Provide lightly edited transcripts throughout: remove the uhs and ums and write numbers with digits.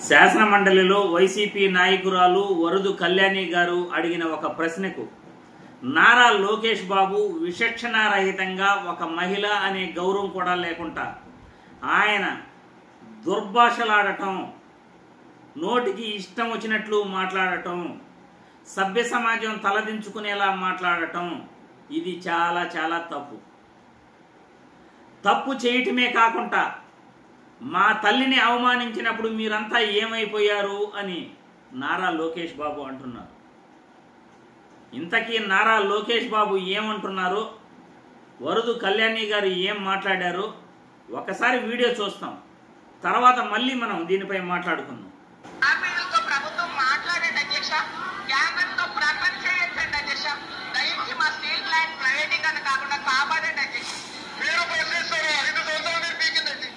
శాసన మండలిలో వైసీపీ నాయకురాలు వరదు కళ్యాణి గారు అడిగిన ఒక ప్రశ్నకు నారా లోకేష్ బాబు విచక్షణారహితంగా ఒక మహిళ అనే గౌరవం కూడా లేకుండా ఆయన దుర్భాషలాడటం, నోటికి ఇష్టం వచ్చినట్లు మాట్లాడటం, సభ్య సమాజం తలదించుకునేలా మాట్లాడటం ఇది చాలా చాలా తప్పు చేయటమే కాకుండా మా తల్లిని అవమానించినప్పుడు మీరంతా ఏమైపోయారు అని నారా లోకేష్ బాబు అంటున్నారు. ఇంతకీ నారా లోకేష్ బాబు ఏమంటున్నారు, వరదు కళ్యాణి గారు ఏం మాట్లాడారు ఒకసారి వీడియో చూస్తాం, తర్వాత మళ్ళీ మనం దీనిపై మాట్లాడుకుందాం. ప్రభుత్వం మాట్లాడండి అధ్యక్ష, క్యాబినెట్తో ప్రకటన చేయండి అధ్యక్ష, దయచేసి మా స్టీల్ ప్లాంట్ ప్రైవేటీకరణ కాకుండా కాపాడండి అధ్యక్ష. మీరు ప్రశ్నిస్తారు 5 సంవత్సరాలు మీరు పీకిందండి,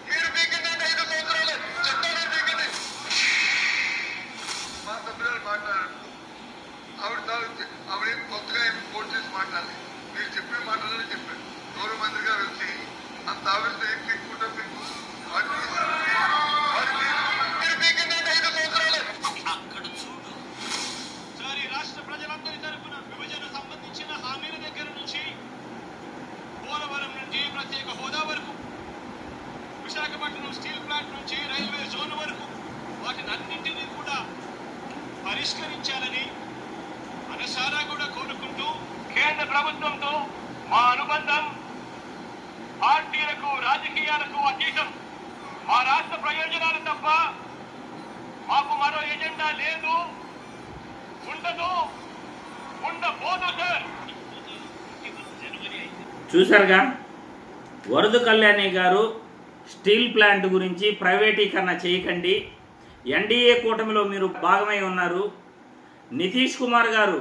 మీరు పీకిందంటే 5 సంవత్సరాలు చెప్తాను పీకింది. మా సభ్యులు మాట్లాడారు, ఆవిడ కొత్తగా పోటీ చేసి మాట్లాడాలి. మీరు చెప్పే మాటలని చెప్పారు. గౌరవ మంత్రి గారు వచ్చి అంత ఆవిడతో ఏం పీక్కుంటారు మీకు మీరు పీకిందంటే 5 సంవత్సరాలు. అక్కడ చూడు సార్, ఈ రాష్ట్ర ప్రజలందరి తరఫున విభజన సంబంధించిన హామీల దగ్గర నుంచి పోలవరం నుంచి ప్రత్యేక హోదా వరకు, విశాఖపట్నం స్టీల్ ప్లాంట్ నుంచి రైల్వే జోన్ వరకు వాటిని అన్నింటినీ కూడా పరిష్కరించాలని మనసారా కూడా కోరుకుంటూ, కేంద్ర ప్రభుత్వంతో మా అనుబంధం పార్టీలకు రాజకీయాలకు అతీతం, మా రాష్ట్ర ప్రయోజనాలు తప్ప మాకు మరో ఎజెండా లేదు, ఉండదు, ఉండబోదు సార్. చూశారుగా, వరదు కళ్యాణి గారు స్టీల్ ప్లాంట్ గురించి ప్రైవేటీకరణ చేయకండి, ఎన్డీఏ కూటమిలో మీరు భాగమై ఉన్నారు, నితీష్ కుమార్ గారు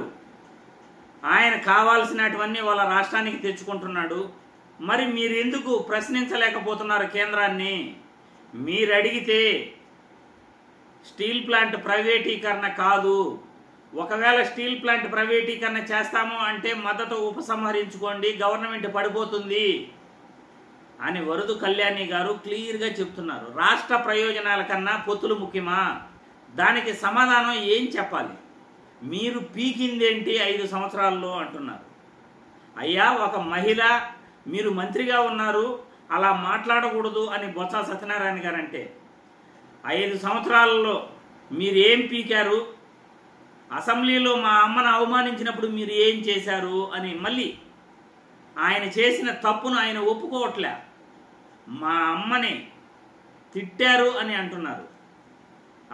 ఆయన కావాల్సినటువన్నీ వాళ్ళ రాష్ట్రానికి తెచ్చుకుంటున్నాడు, మరి మీరు ఎందుకు ప్రశ్నించలేకపోతున్నారు కేంద్రాన్ని? మీరు అడిగితే స్టీల్ ప్లాంట్ ప్రైవేటీకరణ కాదు, ఒకవేళ స్టీల్ ప్లాంట్ ప్రైవేటీకరణ చేస్తాము అంటే మద్దతు ఉపసంహరించుకోండి, గవర్నమెంట్ పడిపోతుంది అని వరదు కళ్యాణి గారు క్లియర్గా చెప్తున్నారు. రాష్ట్ర ప్రయోజనాల కన్నా పొత్తులు ముఖ్యమా? దానికి సమాధానం ఏం చెప్పాలి? మీరు పీకిందేంటి 5 సంవత్సరాల్లో అంటున్నారు. అయ్యా, ఒక మహిళ, మీరు మంత్రిగా ఉన్నారు, అలా మాట్లాడకూడదు అని బొత్స సత్యనారాయణ గారు అంటే 5 సంవత్సరాలలో మీరు ఏం పీకారు? అసెంబ్లీలో మా అమ్మను అవమానించినప్పుడు మీరు ఏం చేశారు అని మళ్ళీ ఆయన చేసిన తప్పును ఆయన ఒప్పుకోవట్లే, మా అమ్మని తిట్టారు అని అంటున్నారు.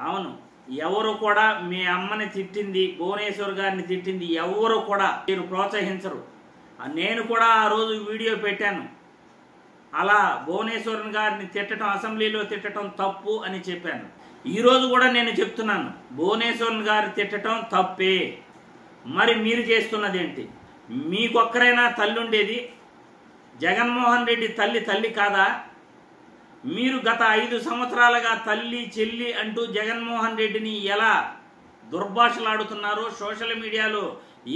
అవును, ఎవరు కూడా మీ అమ్మని తిట్టింది, భువనేశ్వర్ గారిని తిట్టింది ఎవరు కూడా మీరు ప్రోత్సహించరు. నేను కూడా ఆ రోజు వీడియో పెట్టాను, అలా భువనేశ్వర్ గారిని తిట్టడం, అసెంబ్లీలో తిట్టడం తప్పు అని చెప్పాను. ఈరోజు కూడా నేను చెప్తున్నాను, భువనేశ్వర్ గారు తిట్టడం తప్పే. మరి మీరు చేస్తున్నదేంటి? మీకొక్కరైనా తల్లి ఉండేది? జగన్మోహన్ రెడ్డి తల్లి కాదా? మీరు గత 5 సంవత్సరాలుగా తల్లి చెల్లి అంటూ జగన్మోహన్ రెడ్డిని ఎలా దుర్భాషలాడుతున్నారో, సోషల్ మీడియాలో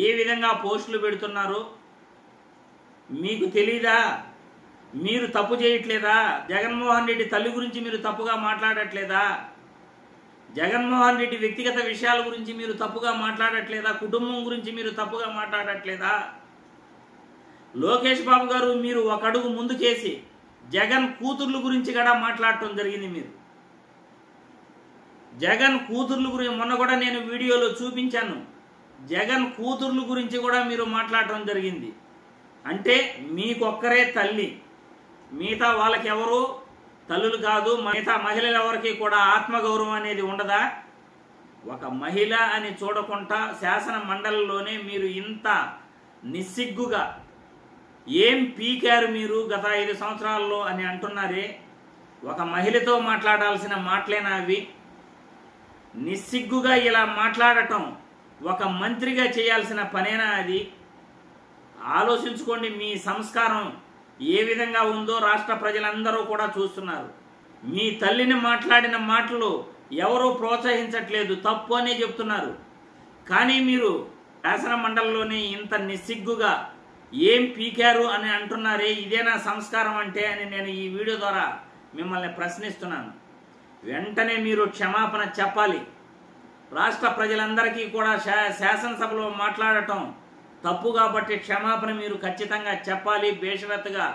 ఏ విధంగా పోస్టులు పెడుతున్నారో మీకు తెలీదా? మీరు తప్పు చేయట్లేదా? జగన్మోహన్ రెడ్డి తల్లి గురించి మీరు తప్పుగా మాట్లాడట్లేదా? జగన్మోహన్ రెడ్డి వ్యక్తిగత విషయాల గురించి మీరు తప్పుగా మాట్లాడట్లేదా? కుటుంబం గురించి మీరు తప్పుగా మాట్లాడట్లేదా? లోకేష్ బాబు గారు, మీరు ఒక అడుగు ముందుకేసి జగన్ కూతుర్ల గురించి కూడా మాట్లాడటం జరిగింది. మీరు జగన్ కూతుర్ల గురించి మొన్న కూడా నేను వీడియోలో చూపించాను, జగన్ కూతుర్ల గురించి కూడా మీరు మాట్లాడటం జరిగింది. అంటే మీకొక్కరే తల్లి, మిగతా వాళ్ళకి ఎవరు తల్లులు కాదు, మిగతా మహిళలు ఎవరికి కూడా ఆత్మగౌరవం అనేది ఉండదా? ఒక మహిళ అని చూడకుండా శాసన మండలిలోనే మీరు ఇంత నిస్సిగ్గుగా ఏం పీకారు మీరు గత 5 సంవత్సరాల్లో అని అంటున్నారే, ఒక మహిళతో మాట్లాడాల్సిన మాటలేనా అవి? నిస్సిగ్గుగా ఇలా మాట్లాడటం ఒక మంత్రిగా చేయాల్సిన పనేనా అది? ఆలోచించుకోండి, మీ సంస్కారం ఏ విధంగా ఉందో రాష్ట్ర ప్రజలందరూ కూడా చూస్తున్నారు. మీ తల్లిని మాట్లాడిన మాటలు ఎవరూ ప్రోత్సహించట్లేదు, తప్పు అనే చెప్తున్నారు. కానీ మీరు శాసన మండలిలోనే ఇంత నిస్సిగ్గుగా ఏం పీకారు అని అంటున్నారే, ఇదేనా సంస్కారం అంటే అని నేను ఈ వీడియో ద్వారా మిమ్మల్ని ప్రశ్నిస్తున్నాను. వెంటనే మీరు క్షమాపణ చెప్పాలి. రాష్ట్ర ప్రజలందరికీ కూడా శాసనసభలో మాట్లాడటం తప్పు కాబట్టి క్షమాపణ మీరు ఖచ్చితంగా చెప్పాలి. బేషరతుగా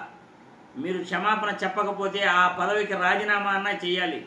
మీరు క్షమాపణ చెప్పకపోతే ఆ పదవికి రాజీనామా అన్నా చేయాలి.